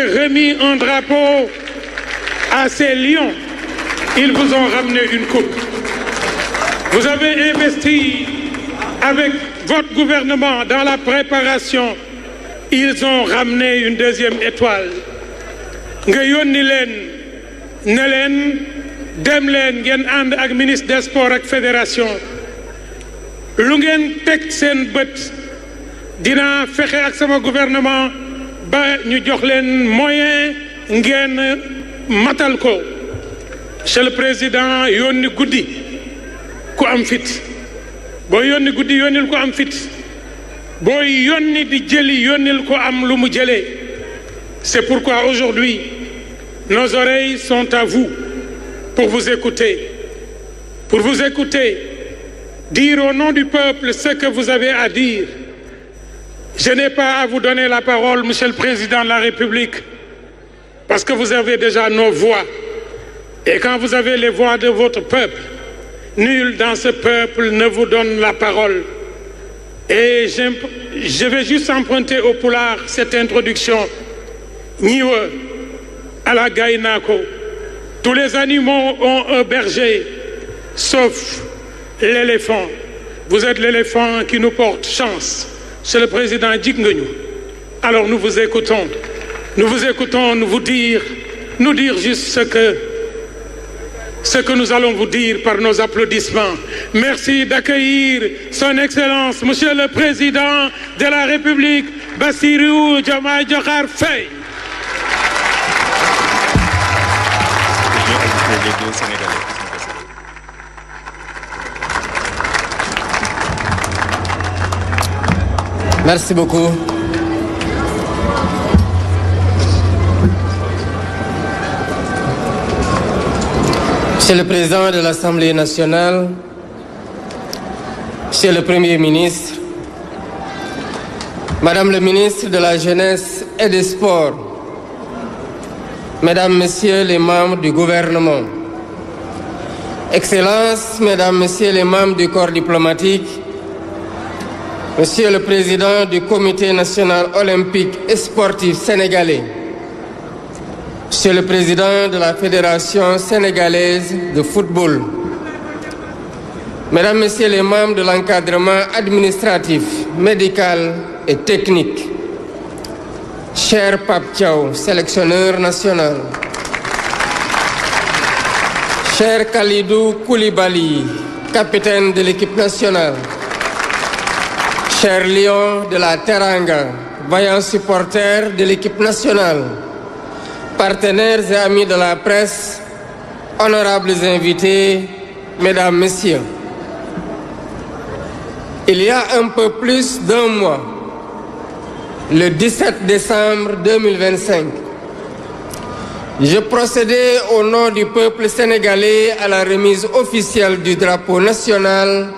remis un drapeau à ces lions, ils vous ont ramené une coupe. Vous avez investi avec votre gouvernement dans la préparation. Ils ont ramené une deuxième étoile. nga yónni leen ne leen dem leen ngeen ànd ak ministre des sports ak fédération lu ngeen teg seen bët dinaa fexe ak sama gouvernement ba ñu jox leen moyen ngeen matal ko. Monsieur le président yónni guddi ku am fit boo yónni guddi yónnil ko am fit boo yónni di jëli yónnil ko am lu mu jëlee. C'est pourquoi aujourd'hui nos oreilles sont à vous pour vous écouter, dire au nom du peuple ce que vous avez à dire. Je n'ai pas à vous donner la parole, Monsieur le Président de la République, parce que vous avez déjà nos voix. Et quand vous avez les voix de votre peuple, nul dans ce peuple ne vous donne la parole. Et je vais juste emprunter au pulaar cette introduction. Niwa à la Gaïnako, tous les animaux ont un berger, sauf l'éléphant. Vous êtes l'éléphant qui nous porte chance. C'est le président Djignenou. Alors nous vous écoutons, nous dire juste ce que nous allons vous dire par nos applaudissements. Merci d'accueillir son Excellence, Monsieur le Président de la République, Bassirou Diomaye Diakhar Faye. Merci beaucoup. Monsieur le Président de l'Assemblée nationale, Monsieur le Premier ministre, Madame le ministre de la Jeunesse et des Sports, Mesdames, Messieurs les membres du gouvernement, Excellences, Mesdames, Messieurs les membres du corps diplomatique, Monsieur le Président du Comité national olympique et sportif sénégalais, Monsieur le Président de la Fédération sénégalaise de football, Mesdames, Messieurs les membres de l'encadrement administratif, médical et technique, cher Pape Thiaw, sélectionneur national, cher Khalidou Koulibaly, capitaine de l'équipe nationale, cher Lion de la Teranga, vaillant supporter de l'équipe nationale, partenaires et amis de la presse, honorables invités, Mesdames, Messieurs. Il y a un peu plus d'un mois, le 17 décembre 2025, je procédais au nom du peuple sénégalais à la remise officielle du drapeau national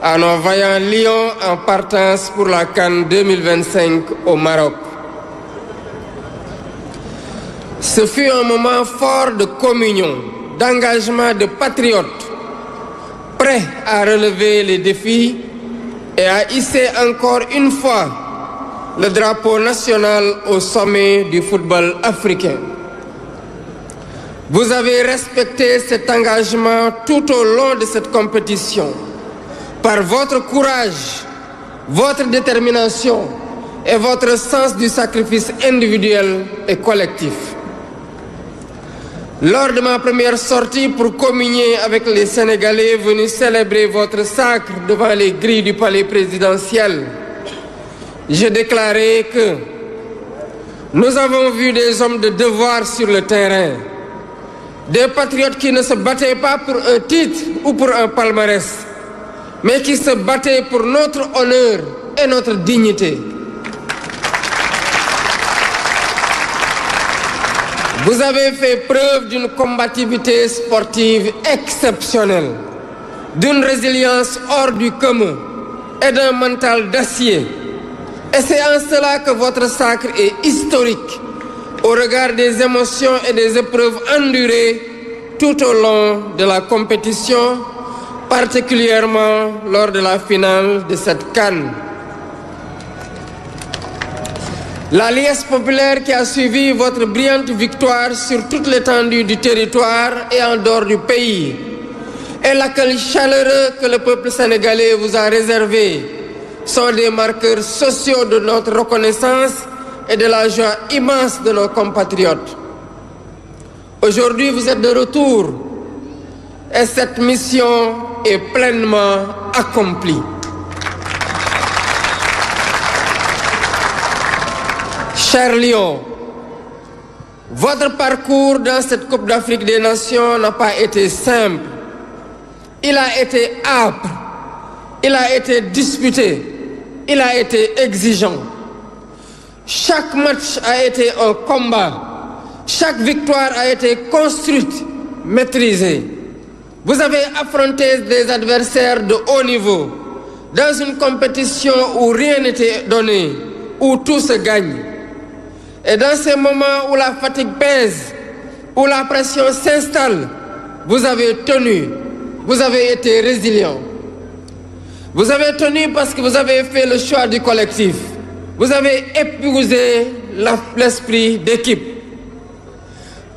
à nos vaillants lions en partance pour la CAN 2025 au Maroc. Ce fut un moment fort de communion, d'engagement de patriotes, prêts à relever les défis et à hisser encore une fois le drapeau national au sommet du football africain. Vous avez respecté cet engagement tout au long de cette compétition par votre courage, votre détermination et votre sens du sacrifice individuel et collectif. Lors de ma première sortie pour communier avec les Sénégalais venus célébrer votre sacre devant les grilles du palais présidentiel, j'ai déclaré que nous avons vu des hommes de devoir sur le terrain, des patriotes qui ne se battaient pas pour un titre ou pour un palmarès, mais qui se battaient pour notre honneur et notre dignité. Vous avez fait preuve d'une combativité sportive exceptionnelle, d'une résilience hors du commun et d'un mental d'acier. Et c'est en cela que votre sacre est historique, au regard des émotions et des épreuves endurées tout au long de la compétition, particulièrement lors de la finale de cette CAN. La liesse populaire qui a suivi votre brillante victoire sur toute l'étendue du territoire et en dehors du pays, et l'accueil chaleureux que le peuple sénégalais vous a réservé sont des marqueurs sociaux de notre reconnaissance et de la joie immense de nos compatriotes. Aujourd'hui, vous êtes de retour et cette mission est pleinement accomplie. Chers Lions, votre parcours dans cette Coupe d'Afrique des Nations n'a pas été simple. Il a été âpre, il a été disputé, il a été exigeant. Chaque match a été un combat, chaque victoire a été construite, maîtrisée. Vous avez affronté des adversaires de haut niveau, dans une compétition où rien n'était donné, où tout se gagne. Et dans ces moments où la fatigue pèse, où la pression s'installe, vous avez tenu, vous avez été résilient. Vous avez tenu parce que vous avez fait le choix du collectif. Vous avez épousé l'esprit d'équipe.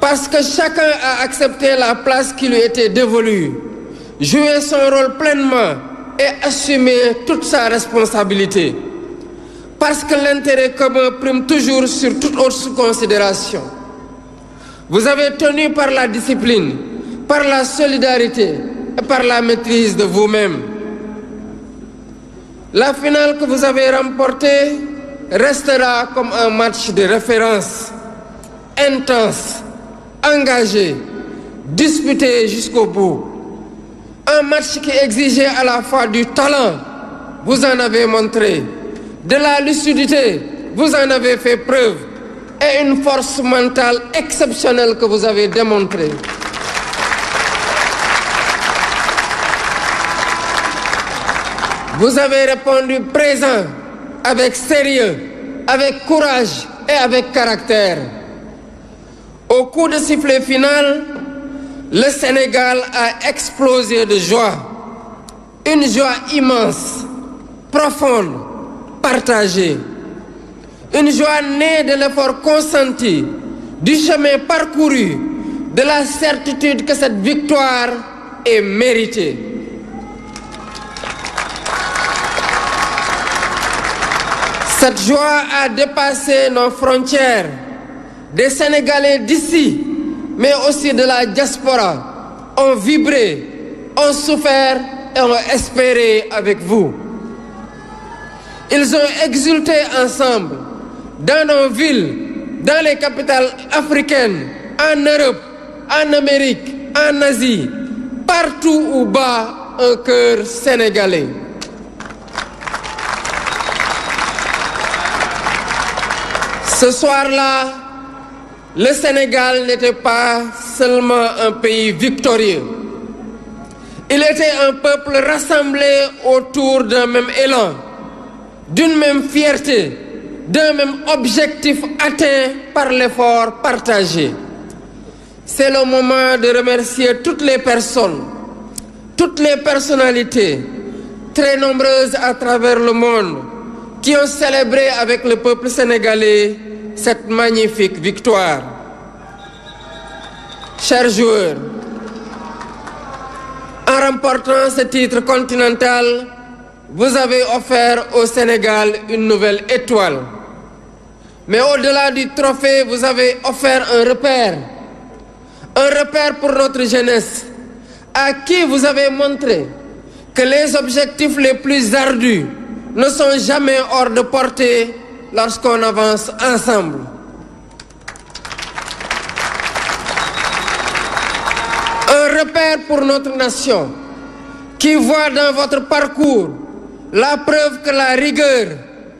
Parce que chacun a accepté la place qui lui était dévolue, joué son rôle pleinement et assumé toute sa responsabilité. Parce que l'intérêt commun prime toujours sur toute autre considération. Vous avez tenu par la discipline, par la solidarité et par la maîtrise de vous-même. La finale que vous avez remportée restera comme un match de référence, intense, engagé, disputé jusqu'au bout. Un match qui exigeait à la fois du talent, vous en avez montré, de la lucidité, vous en avez fait preuve, et une force mentale exceptionnelle que vous avez démontrée. Vous avez répondu présent, avec sérieux, avec courage et avec caractère. Au coup de sifflet final, le Sénégal a explosé de joie. Une joie immense, profonde, partagée. Une joie née de l'effort consenti, du chemin parcouru, de la certitude que cette victoire est méritée. Cette joie a dépassé nos frontières. Des Sénégalais d'ici, mais aussi de la diaspora, ont vibré, ont souffert et ont espéré avec vous. Ils ont exulté ensemble dans nos villes, dans les capitales africaines, en Europe, en Amérique, en Asie, partout où bat un cœur sénégalais. Ce soir-là, le Sénégal n'était pas seulement un pays victorieux. Il était un peuple rassemblé autour d'un même élan, d'une même fierté, d'un même objectif atteint par l'effort partagé. C'est le moment de remercier toutes les personnes, toutes les personnalités, très nombreuses à travers le monde, qui ont célébré avec le peuple sénégalais cette magnifique victoire. Chers joueurs, en remportant ce titre continental, vous avez offert au Sénégal une nouvelle étoile. Mais au-delà du trophée, vous avez offert un repère pour notre jeunesse, à qui vous avez montré que les objectifs les plus ardus ne sont jamais hors de portée lorsqu'on avance ensemble. Un repère pour notre nation qui voit dans votre parcours la preuve que la rigueur,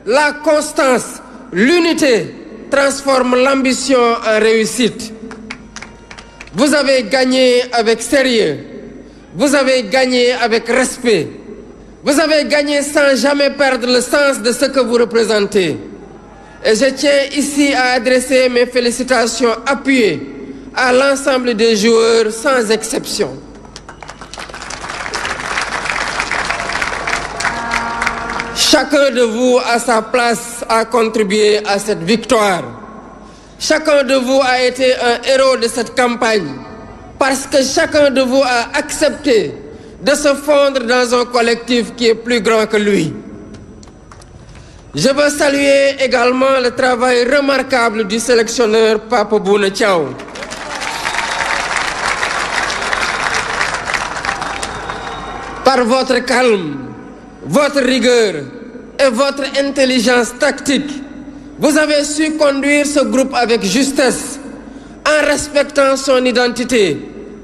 la constance, l'unité transforment l'ambition en réussite. Vous avez gagné avec sérieux, vous avez gagné avec respect, vous avez gagné sans jamais perdre le sens de ce que vous représentez. Et je tiens ici à adresser mes félicitations appuyées à l'ensemble des joueurs sans exception. Chacun de vous a sa place a contribué à cette victoire. Chacun de vous a été un héros de cette campagne parce que chacun de vous a accepté de se fondre dans un collectif qui est plus grand que lui. Je veux saluer également le travail remarquable du sélectionneur Pape Bouna Thiaw. Par votre calme, votre rigueur et votre intelligence tactique, vous avez su conduire ce groupe avec justesse, en respectant son identité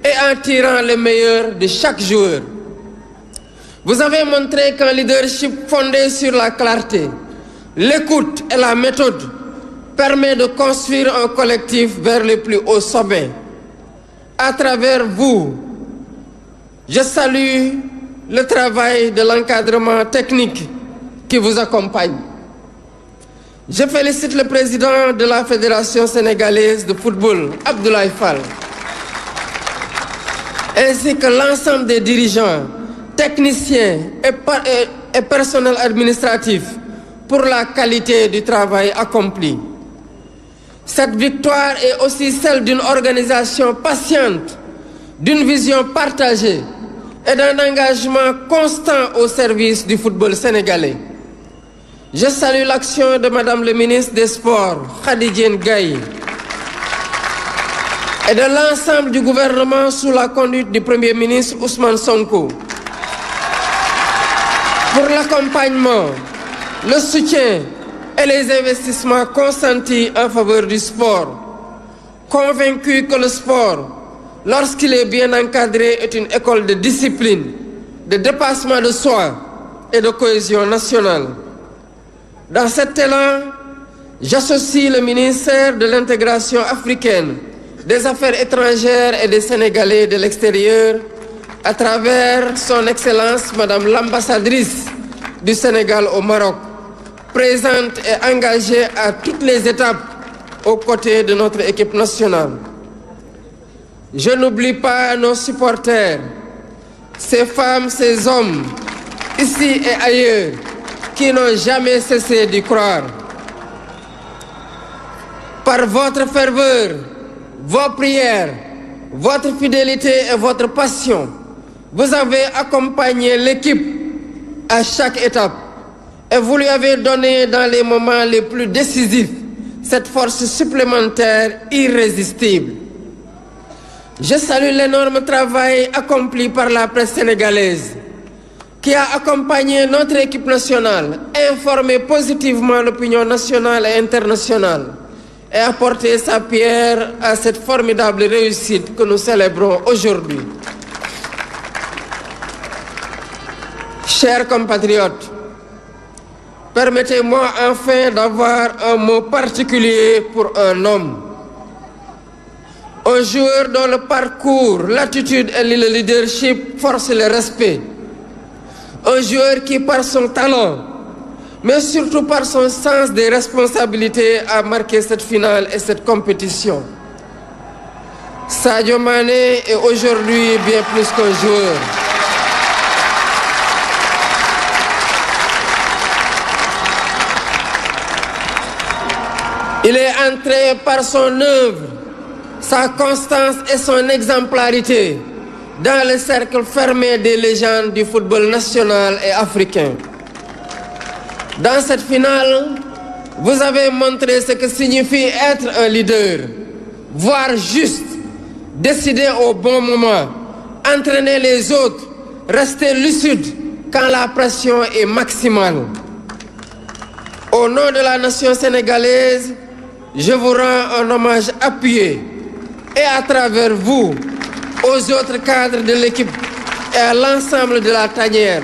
et en tirant le meilleur de chaque joueur. Vous avez montré qu'un leadership fondé sur la clarté, l'écoute et la méthode permet de construire un collectif vers le plus haut sommet. À travers vous, je salue le travail de l'encadrement technique qui vous accompagne. Je félicite le président de la Fédération sénégalaise de football, Abdoulaye Fall, ainsi que l'ensemble des dirigeants, techniciens et personnel administratif pour la qualité du travail accompli. Cette victoire est aussi celle d'une organisation patiente, d'une vision partagée et d'un engagement constant au service du football sénégalais. Je salue l'action de Madame le ministre des Sports, Khady Diène Gaye, et de l'ensemble du gouvernement sous la conduite du Premier ministre Ousmane Sonko pour l'accompagnement, le soutien et les investissements consentis en faveur du sport, convaincus que le sport, lorsqu'il est bien encadré, est une école de discipline, de dépassement de soi et de cohésion nationale. Dans cet élan, j'associe le ministère de l'intégration africaine, des Affaires étrangères et des Sénégalais de l'extérieur à travers son Excellence Madame l'ambassadrice du Sénégal au Maroc, présente et engagée à toutes les étapes aux côtés de notre équipe nationale. Je n'oublie pas nos supporters, ces femmes, ces hommes, ici et ailleurs, qui n'ont jamais cessé d'y croire. Par votre ferveur, vos prières, votre fidélité et votre passion, vous avez accompagné l'équipe à chaque étape et vous lui avez donné dans les moments les plus décisifs cette force supplémentaire irrésistible. Je salue l'énorme travail accompli par la presse sénégalaise qui a accompagné notre équipe nationale, informé positivement l'opinion nationale et internationale et apporté sa pierre à cette formidable réussite que nous célébrons aujourd'hui. Chers compatriotes, permettez-moi enfin d'avoir un mot particulier pour un homme. Un joueur dont le parcours, l'attitude et le leadership forcent le respect. Un joueur qui, par son talent, mais surtout par son sens des responsabilités, a marqué cette finale et cette compétition. Sadio Mané est aujourd'hui bien plus qu'un joueur. Il est entré par son œuvre, sa constance et son exemplarité dans le cercle fermé des légendes du football national et africain. Dans cette finale, vous avez montré ce que signifie être un leader, voir juste, décider au bon moment, entraîner les autres, rester lucide quand la pression est maximale. Au nom de la nation sénégalaise, je vous rends un hommage appuyé et à travers vous, aux autres cadres de l'équipe et à l'ensemble de la tanière.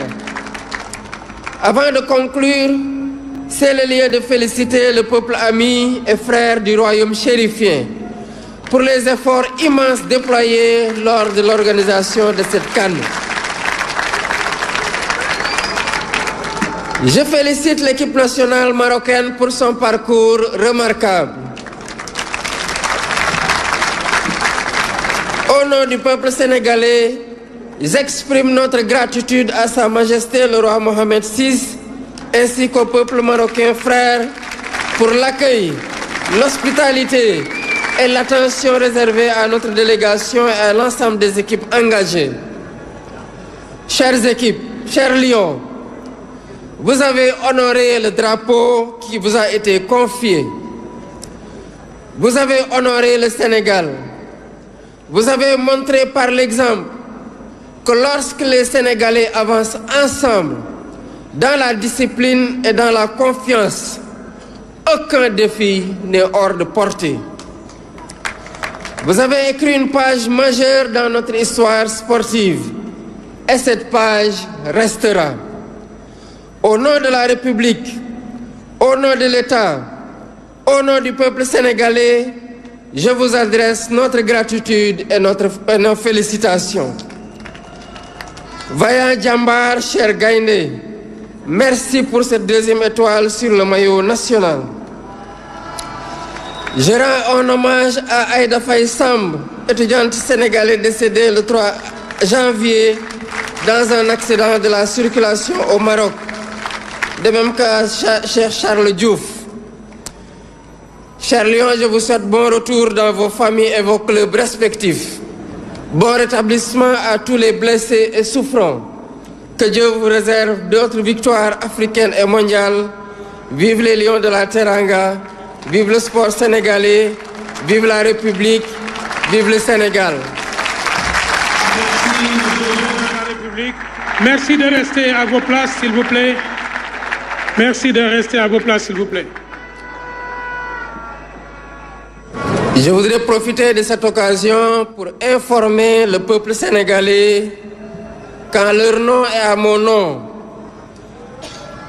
Avant de conclure, c'est le lieu de féliciter le peuple ami et frère du royaume chérifien pour les efforts immenses déployés lors de l'organisation de cette CAN. Je félicite l'équipe nationale marocaine pour son parcours remarquable. Au nom du peuple sénégalais, j'exprime notre gratitude à Sa Majesté le roi Mohamed VI ainsi qu'au peuple marocain frère pour l'accueil, l'hospitalité et l'attention réservée à notre délégation et à l'ensemble des équipes engagées. Chères équipes, chers Lions, vous avez honoré le drapeau qui vous a été confié. Vous avez honoré le Sénégal. Vous avez montré par l'exemple que lorsque les Sénégalais avancent ensemble, dans la discipline et dans la confiance, aucun défi n'est hors de portée. Vous avez écrit une page majeure dans notre histoire sportive et cette page restera. Au nom de la République, au nom de l'État, au nom du peuple sénégalais, je vous adresse notre gratitude et nos félicitations. Vaillant Djambar, cher Gaïndé, merci pour cette deuxième étoile sur le maillot national. Je rends un hommage à Aïda Faye Samb, étudiante sénégalaise décédée le 3 janvier dans un accident de la circulation au Maroc. De même qu'à cher Charles Diouf. Chers Lions, je vous souhaite bon retour dans vos familles et vos clubs respectifs. Bon rétablissement à tous les blessés et souffrants. Que Dieu vous réserve d'autres victoires africaines et mondiales. Vive les Lions de la Teranga, vive le sport sénégalais, vive la République, vive le Sénégal. Merci, la République. Merci de rester à vos places, s'il vous plaît. Merci de rester à vos places, s'il vous plaît. Je voudrais profiter de cette occasion pour informer le peuple sénégalais qu'en leur nom et à mon nom,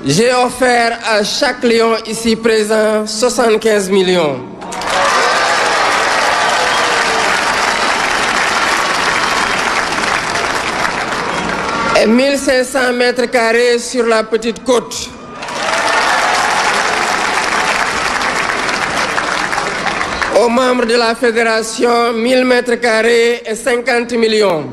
j'ai offert à chaque lion ici présent 75 millions. Et 1500 mètres carrés sur la petite côte. Aux membres de la fédération, 1000 mètres carrés et 50 millions.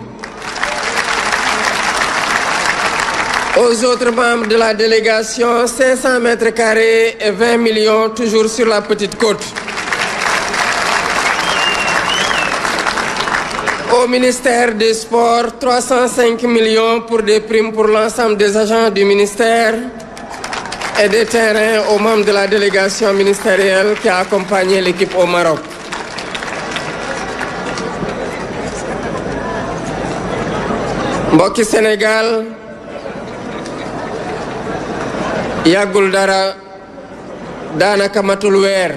Aux autres membres de la délégation, 500 mètres carrés et 20 millions, toujours sur la petite côte. Au ministère des Sports, 305 millions pour des primes pour l'ensemble des agents du ministère et des terrains aux membres de la délégation ministérielle qui a accompagné l'équipe au Maroc. Mbokki Sénégal, yàggul dara daanaka matul weer